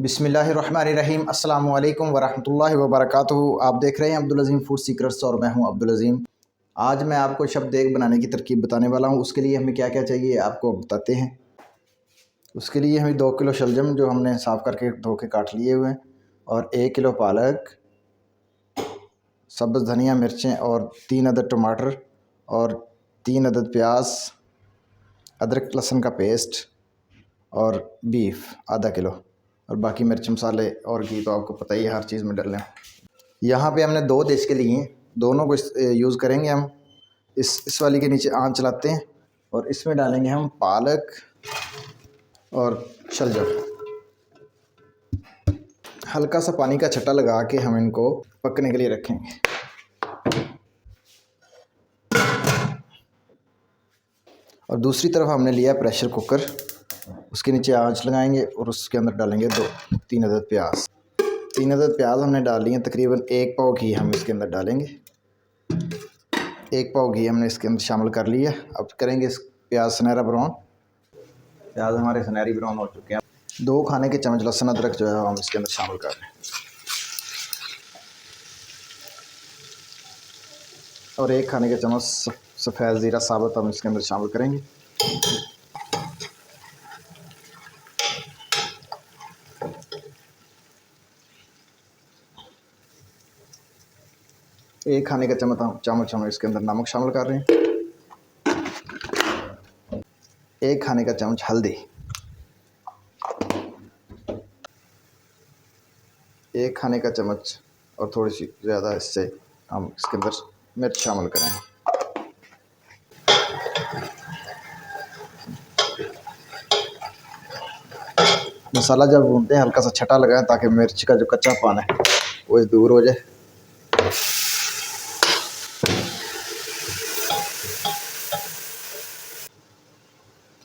बिस्मिल्लाहिर्रहमानिर्रहीम अस्सलामु अलैकुम वरहमतुल्लाहि वबरकातुहू। आप देख रहे हैं अब्दुल अज़ीम फूड सीक्रेट्स और मैं हूं अब्दुल अज़ीम। आज मैं आपको शब देग बनाने की तरकीब बताने वाला हूं। उसके लिए हमें क्या क्या चाहिए आपको बताते हैं। उसके लिए हमें 2 किलो शलजम जो हमने साफ़ करके धो के काट लिए हुए हैं, और 1 किलो पालक, सब्ज़ धनिया मिर्चें और 3 अदद टमाटर और 3 अदद प्याज, अदरक लहसुन का पेस्ट और बीफ आधा किलो, और बाकी मिर्च मसाले और घी तो आपको पता ही है हर चीज़ में डालना है। यहाँ पे हमने 2 देश के लिए हैं, दोनों को यूज़ करेंगे हम। इस वाली के नीचे आंच चलाते हैं और इसमें डालेंगे हम पालक और शलजम। हल्का सा पानी का छट्टा लगा के हम इनको पकने के लिए रखेंगे। और दूसरी तरफ हमने लिया प्रेशर कुकर, उसके नीचे आंच लगाएंगे और उसके अंदर डालेंगे 2-3 अदद प्याज। 3 अदद प्याज हमने डाल लिए। तकरीबन 1 पाव घी हम इसके अंदर डालेंगे। 1 पाव घी हमने इसके अंदर शामिल कर लिया। अब करेंगे इस प्याज सुनहरा ब्राउन। प्याज हमारे सुनहरी ब्राउन हो चुके हैं। 2 खाने के चम्मच लहसुन अदरक जो है हम इसके अंदर शामिल कर रहे हैं, और 1 खाने के चम्मच सफ़ेद ज़ीरा साबुत हम इसके अंदर शामिल करेंगे। एक खाने का चम्मच हम इसके अंदर नमक शामिल कर रहे हैं। 1 खाने का चम्मच हल्दी, 1 खाने का चम्मच और थोड़ी सी ज़्यादा इससे हम इसके अंदर मिर्च शामिल करेंगे। मसाला जब भूनते हैं हल्का सा छटा लगाएं ताकि मिर्च का जो कच्चापन है वो दूर हो जाए।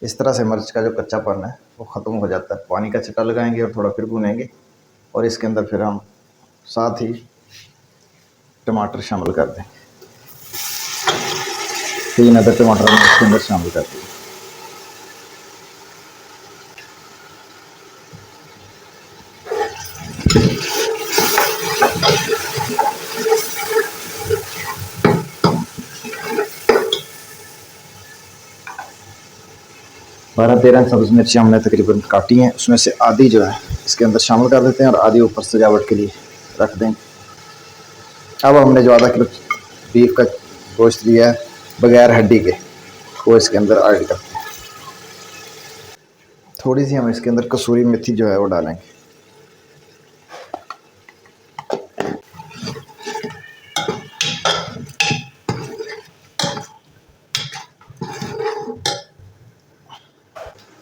इस तरह से मिर्च का जो कच्चापन है वो ख़त्म हो जाता है। पानी का छटा लगाएंगे और थोड़ा फिर भूनेंगे, और इसके अंदर फिर हम साथ ही टमाटर शामिल कर दें। 3 अदद टमाटर हम इसके अंदर शामिल कर दें। बारह 13 सब्ज़ मिर्ची हमने तकरीबन काटी हैं, उसमें से आधी जो है इसके अंदर शामिल कर देते हैं और आधी ऊपर सजावट के लिए रख देंगे। अब हमने जो आधा किलो बीफ का गोश्त लिया है बगैर हड्डी के, वो इसके अंदर ऐड करते हैं। थोड़ी सी हम इसके अंदर कसूरी मेथी जो है वो डालेंगे।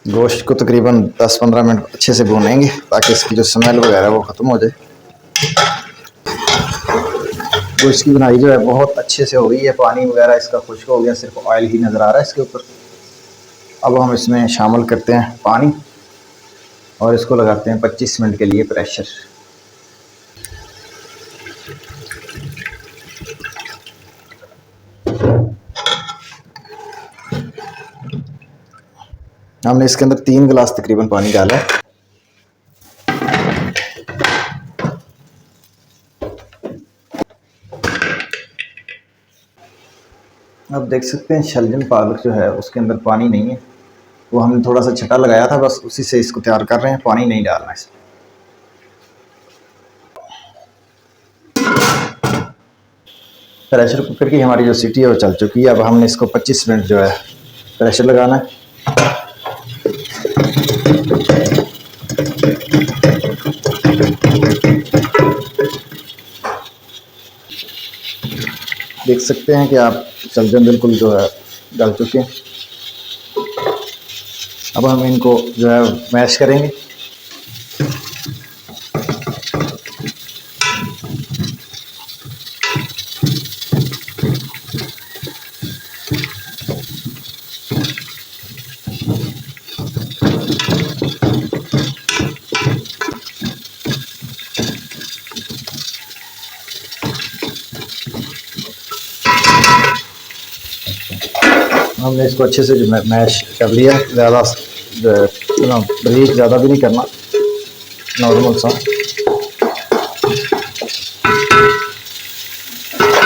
गोश्त को तकरीबन 10-15 मिनट अच्छे से भूनेंगे ताकि इसकी जो स्मेल वगैरह वो ख़त्म हो जाए। गोश्त की बुनाई जो है बहुत अच्छे से हो गई है, पानी वगैरह इसका खुश्क हो गया, सिर्फ ऑयल ही नज़र आ रहा है इसके ऊपर। अब हम इसमें शामिल करते हैं पानी और इसको लगाते हैं 25 मिनट के लिए प्रेशर। हमने इसके अंदर 3 गिलास तकरीबन पानी डाला है। अब देख सकते हैं शलजम पालक जो है उसके अंदर पानी नहीं है, वो हमने थोड़ा सा छटा लगाया था, बस उसी से इसको तैयार कर रहे हैं, पानी नहीं डालना इसमें। प्रेशर कुकर की हमारी जो सीटी है वो चल चुकी है। अब हमने इसको 25 मिनट जो है प्रेशर लगाना है। देख सकते हैं कि आप शलजम बिल्कुल जो है गल चुके हैं। अब हम इनको जो है मैश करेंगे। हमने इसको अच्छे से जो मैश कर लिया, ज़्यादा ब्रीक ज़्यादा भी नहीं करना, नॉर्मल सा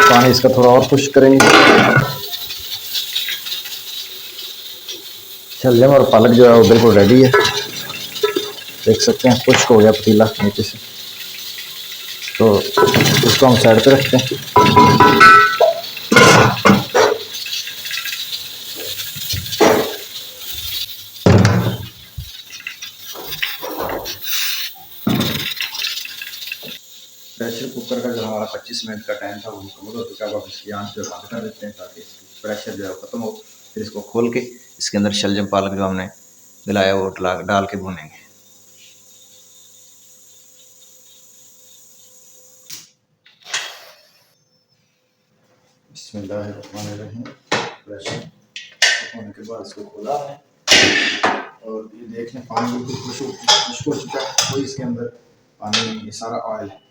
पानी इसका थोड़ा और खुश करेंगे। शलजम और पालक जो है वो बिल्कुल रेडी है, देख सकते हैं खुश्क हो गया पतीला नीचे से। तो इसको हम साइड पे रखते हैं। प्रेशर कुकर का जो हमारा 25 मिनट का टाइम था वो मुकम्मल हो चुका है। अब इसकी आंच जो बंद कर देते हैं ताकि प्रेशर जो है ख़त्म हो। फिर इसको खोल के इसके अंदर शलजम पालक जो हमने मिलाया वो डाल के भूनेंगे। बिस्मिल्लाहिर्रहमानिर्रहीम। प्रेशर होने के बाद इसको खोला है और ये देख लें पानी बिल्कुल खुश्क हो चुका है। कोई इसके अंदर पानी नहीं, ये सारा ऑयल है।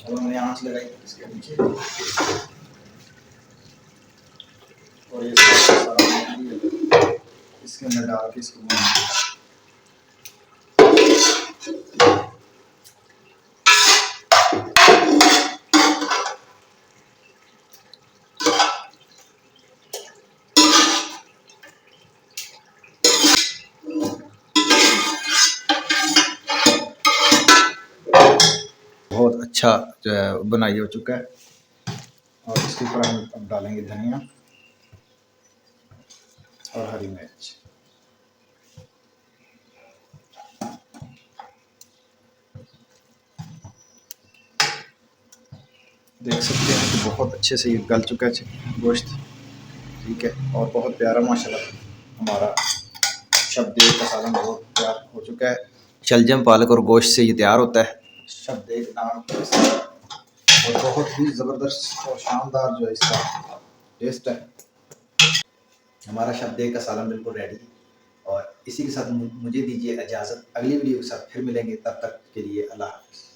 अब हमने आंच लगाई इसके नीचे और ये सारा इसके अंदर डाल के इसको बहुत अच्छा जो है बनाई हो चुका है। और इसके ऊपर हम अब डालेंगे धनिया और हरी मिर्च। देख सकते हैं कि बहुत अच्छे से ये गल चुका है गोश्त, ठीक है। और बहुत प्यारा माशाल्लाह हमारा शबदेग का सालन बहुत तैयार हो चुका है। शलजम पालक और गोश्त से ये तैयार होता है शबदेग नाम और बहुत ही ज़बरदस्त और शानदार जो है इसका टेस्ट है। हमारा शबदेग का सालन बिल्कुल रेडी है और इसी के साथ मुझे दीजिए इजाज़त। अगली वीडियो के साथ फिर मिलेंगे, तब तक के लिए अल्लाह हाफ़िज़।